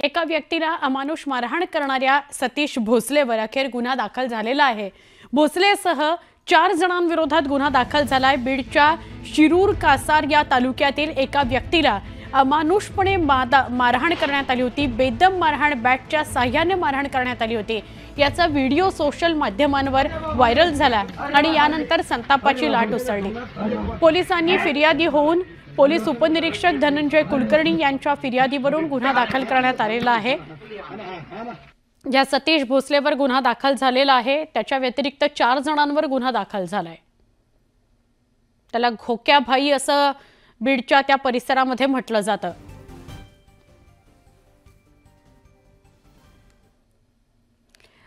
एका व्यक्तीला अमानुष मारहाण करणाऱ्या सतीश भोसलेवर अखेर गुन्हा दाखल झालेला आहे। भोसलेसह 4 जणांविरोधात गुन्हा दाखल झालाय। बीडच्या शिरूर कासार या तालुक्यातील एका व्यक्तीला अमानुषपणे मारहाण करण्यात आली होती। बेदम मारहाण बॅटच्या साह्याने मारहाण करण्यात आली होती। याचा व्हिडिओ सोशल माध्यमांवर व्हायरल झाला आणि यानंतर संतापाची लाट उसळली। पोलिसांनी फिर्यादी होऊन पोलीस उपनिरीक्षक धनंजय कुलकर्णी यांच्या फिर्यादीवरून गुन्हा दाखल करण्यात आलेला आहे। या सतीश भोसलेवर गुन्हा दाखल झालेला आहे। त्याच्या व्यतिरिक्त 4 जणांवर गुन्हा दाखल झालाय। त्याला घोक्या भाई असं बीडच्या त्या परिसरामध्ये म्हटलं जातं।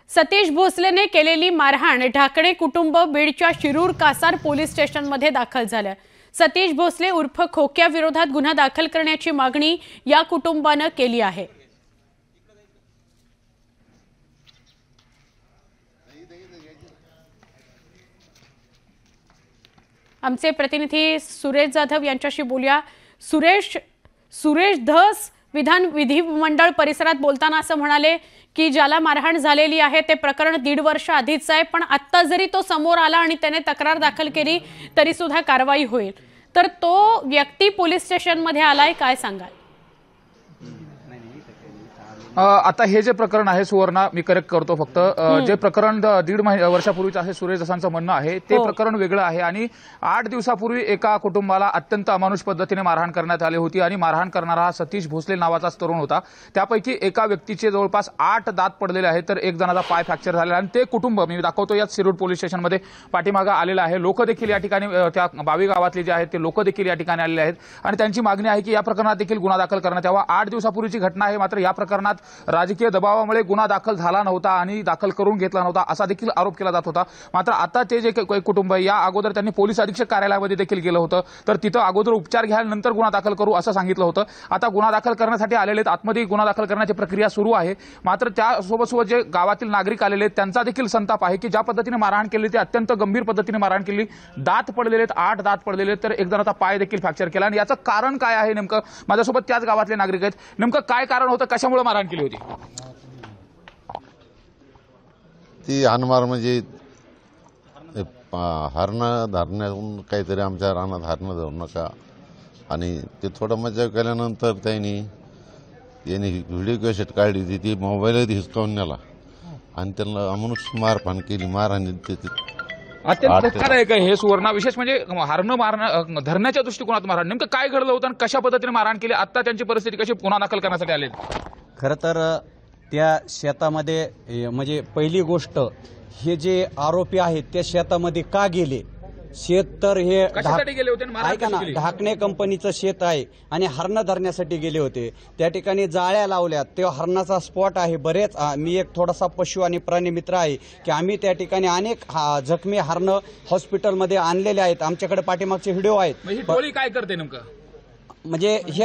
सतीश भोसलेने केलेली मारहाण ढाकणे कुटुंब बीडच्या शिरूर कासार पोलीस स्टेशनमध्ये दाखल झालं। सतीश भोसले उर्फ खोक्या विरोधात गुन्हा दाखल करण्याची मागणी या कुटुंबाने केली आहे। आमचे प्रतिनिधी सुरेश जाधव यांच्याशी बोलूया। सुरेश धस विधिमंडळ परिसरात बोलताना असं म्हणाले की ज्याला मारहाण झालेली आहे ते प्रकरण 1.5 वर्ष आधीच आहे, पण आता जरी तो समोर आला आणि त्याने तक्रार दाखल केली तरी सुद्धा कारवाई होईल। तर तो व्यक्ती पोलीस स्टेशन मध्ये आलाय, काय सांगाल? आता हे जे प्रकरण आहे सुवर्णा, मी करेक्ट करतो फक्त, जे प्रकरण 1.5 वर्षापूर्वीचं आहे, सुरेश दसांचं म्हणणं आहे ते प्रकरण वेगळं आहे। आणि 8 दिवसापूर्वी एका कुटुंबाला अत्यंत अमानुष पद्धतीने मारहाण करण्यात आली होती आणि मारहाण करणारा हा सतीश भोसले नावाचा तरुण होता। त्यापैकी एका व्यक्तीचे जवळपास 8 दात पडलेले आहेत, तर एक जणाचा पाय फ्रॅक्चर झालेला आणि ते कुटुंब मी दाखवतो यात शिरूर पोलीस स्टेशनमध्ये पाठीमागे आलेलं आहे। लोक देखील या ठिकाणी त्या बावी गावातले जे आहेत ते लोक देखील या ठिकाणी आलेले आहेत आणि त्यांची मागणी आहे की या प्रकरणात देखील गुन्हा दाखल करण्यात यावा। 8 दिवसापूर्वीची घटना आहे, मात्र या प्रकरणात राजकीय दबावामुळे गुन्हा दाखल झाला नव्हता आणि दाखल करून घेतला नव्हता असा देखील आरोप केला जात होता। मात्र आता ते जे कुटुंब या अगोदर त्यांनी पोलीस अधीक्षक कार्यालयामध्ये देखील गेलं होतं, तर तिथं अगोदर उपचार घ्यायनंतर गुन्हा दाखल करू असं सांगितलं होतं। आता गुन्हा दाखल करण्यासाठी आलेले आतमध्ये गुन्हा दाखल करण्याची प्रक्रिया सुरू आहे। मात्र त्यासोबत जे गावातील नागरिक आलेले त्यांचा देखील संताप आहे की ज्या पद्धतीने मारहाण केली ते अत्यंत गंभीर पद्धतीने मारहाण केली। दात पडलेले आहेत, 8 दात पडलेले, तर एक जणाचा पाय देखील फ्रॅक्चर केला आणि याचं कारण काय आहे नेमकं? माझ्यासोबत त्याच गावातले नागरिक आहेत। नेमकं काय कारण होतं, कशामुळे मारहाण केली होती? ती हानमार म्हणजे हरणं धरण्यातून काहीतरी आमच्या रानात हरणं धरू नका आणि ते थोडं मजा केल्यानंतर त्यांनी व्हिडिओ कॅसेट काढली होती, ती मोबाईलच हिसकावून नेला आणि त्यांना अमानुष मारहाण केली। मारहाण अत्यंत धक्कादायक आहे हे सुवर्णा, विशेष म्हणजे हरणं मारणं धरण्याच्या दृष्टिकोनात मारहाण। नेमकं काय घडलं होतं आणि कशा पद्धतीने मारहाण केली? आता त्यांची परिस्थिती कशी गुन्हा दाखल करण्यासाठी आले? खरं तर त्या शेतामध्ये म्हणजे पहिली गोष्ट हे जे आरोपी आहेत त्या शेतामध्ये का गेले? शेत तर हे ऐका ना, ढाकणे कंपनीचं शेत आहे आणि हरणं धरण्यासाठी गेले होते। त्या ठिकाणी जाळ्या लावल्यात, तेव्हा हरणाचा स्पॉट आहे। बरेच मी एक थोडासा पशु आणि प्राणी मित्र आहे की आम्ही त्या ठिकाणी अनेक जखमी हरणं हॉस्पिटलमध्ये आणलेले आहेत। आमच्याकडे पाठीमागचे व्हिडिओ आहेत। काय करते नेमकं? म्हणजे हे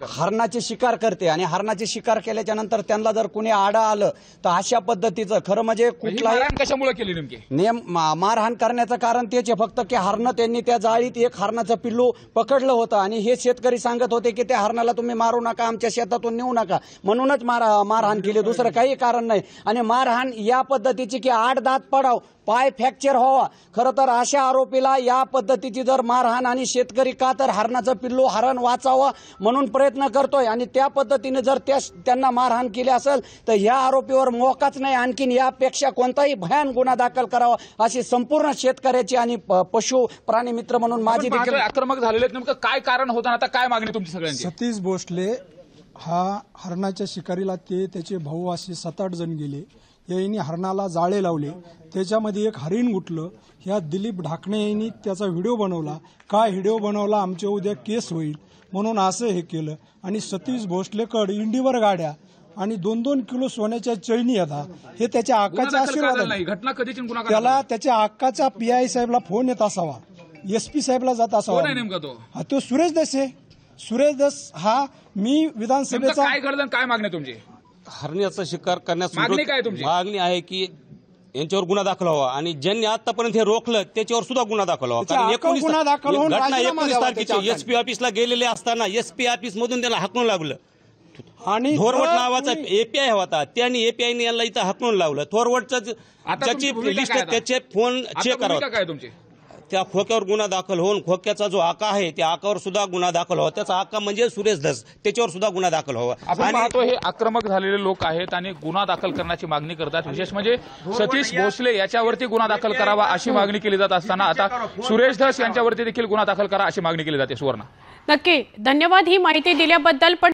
हरणाची शिकार करते आणि हरणाची शिकार केल्याच्या नंतर त्यांना जर कुणी आडं आलं तर अशा पद्धतीचं खरं म्हणजे कुठलाही कशामुळे केली नेमकी मारहाण करण्याचं कारण तेच आहे फक्त की हरणं त्यांनी त्या जाळीत एक हरणाचं पिल्लू पकडलं होतं आणि हे शेतकरी सांगत होते की त्या हरणाला तुम्ही मारू नका, आमच्या शेतातून नेऊ नका, म्हणूनच मारहाण केली, दुसरं काही कारण नाही। आणि मारहाण या पद्धतीची की 8 दात पडाव, पाय फ्रॅक्चर व्हावा। खरं तर अशा आरोपीला या पद्धतीची जर मारहाण आणि शेतकरी का तर हरणाचं पिल्लू हरण वाचावं म्हणून प्रयत्न करतोय आणि त्या पद्धतीने जर त्यांना मारहाण केली असेल तर या आरोपीवर मोकाच नाही, आणखीन यापेक्षा कोणताही भयान गुन्हा दाखल करावा अशी संपूर्ण शेतकऱ्याची आणि पशु प्राणी मित्र म्हणून माझी देखील आक्रमक झालेले। नेमकं काय कारण होतं, आता काय मागणी तुमची सगळ्यांची? सतीश भोसले हा हरणाच्या शिकारीला त्याचे भाऊ असे 7-8 जण गेले। यांनी हरणाला जाळे लावले, त्याच्यामध्ये एक हरिण गुटलं। ह्या दिलीप ढाकणे यांनी त्याचा व्हिडिओ बनवला। काय व्हिडिओ बनवला, आमच्या उद्या केस होईल म्हणून असं हे केलं। आणि सतीश भोसलेकडे इंडीवर गाड्या आणि 2-2 किलो सोन्याच्या चैनी येतात, हे त्याच्या हक्काचा आशीर्वाद घटना कधीची गुन्हा त्याला त्याच्या हक्काचा PI साहेबला फोन येत असावा, SP साहेबला जात असावा। नेमका तो सुरेश दस आहे। सुरेश दस हा मी विधानसभेचा काय घडलं, काय मागणी तुमची? हरण्याचा शिकार करण्यास मागणी काय तुमची? मागणी आहे की यांच्यावर गुन्हा दाखल व्हावा आणि ज्यांनी आतापर्यंत हे रोखलं त्याच्यावर सुद्धा गुन्हा दाखल व्हावा। कारण 19 तारखेची SP ऑफिसला गेलेले असताना SP ऑफिस मधून त्याला हाकलून लागलं आणि थोरवट नावाचा एपीआय होता, त्यांनी एपीआयने यांना इथं हाकलून लावलं. थोरवटचं आता ज्याची तुमची भूमिका लिस्ट काय आहे आता? त्याचे फोन आता चेक भूमिका करावं. काय तुमची? त्या खोक्यावर गुन्हा दाखल होऊन खोक्याचा जो आका आहे त्या आकावर सुद्धा गुन्हा दाखल व्हावा. त्याचा आका म्हणजे सुरेश धस, त्याच्यावर सुद्धा गुन्हा दाखल व्हावा. आपण पाहतो हे आक्रमक झालेले लोक आहेत आणि गुन्हा दाखल करण्याची मागणी करतात. विशेष म्हणजे सतीश भोसले याच्यावरती गुन्हा दाखल करावा अशी मागणी केली जात असताना आता सुरेश धस यांच्यावरती देखील गुन्हा दाखल करा अशी मागणी केली जाते. सुवर्णा, नक्की धन्यवाद ही माहिती दिल्याबद्दल. पण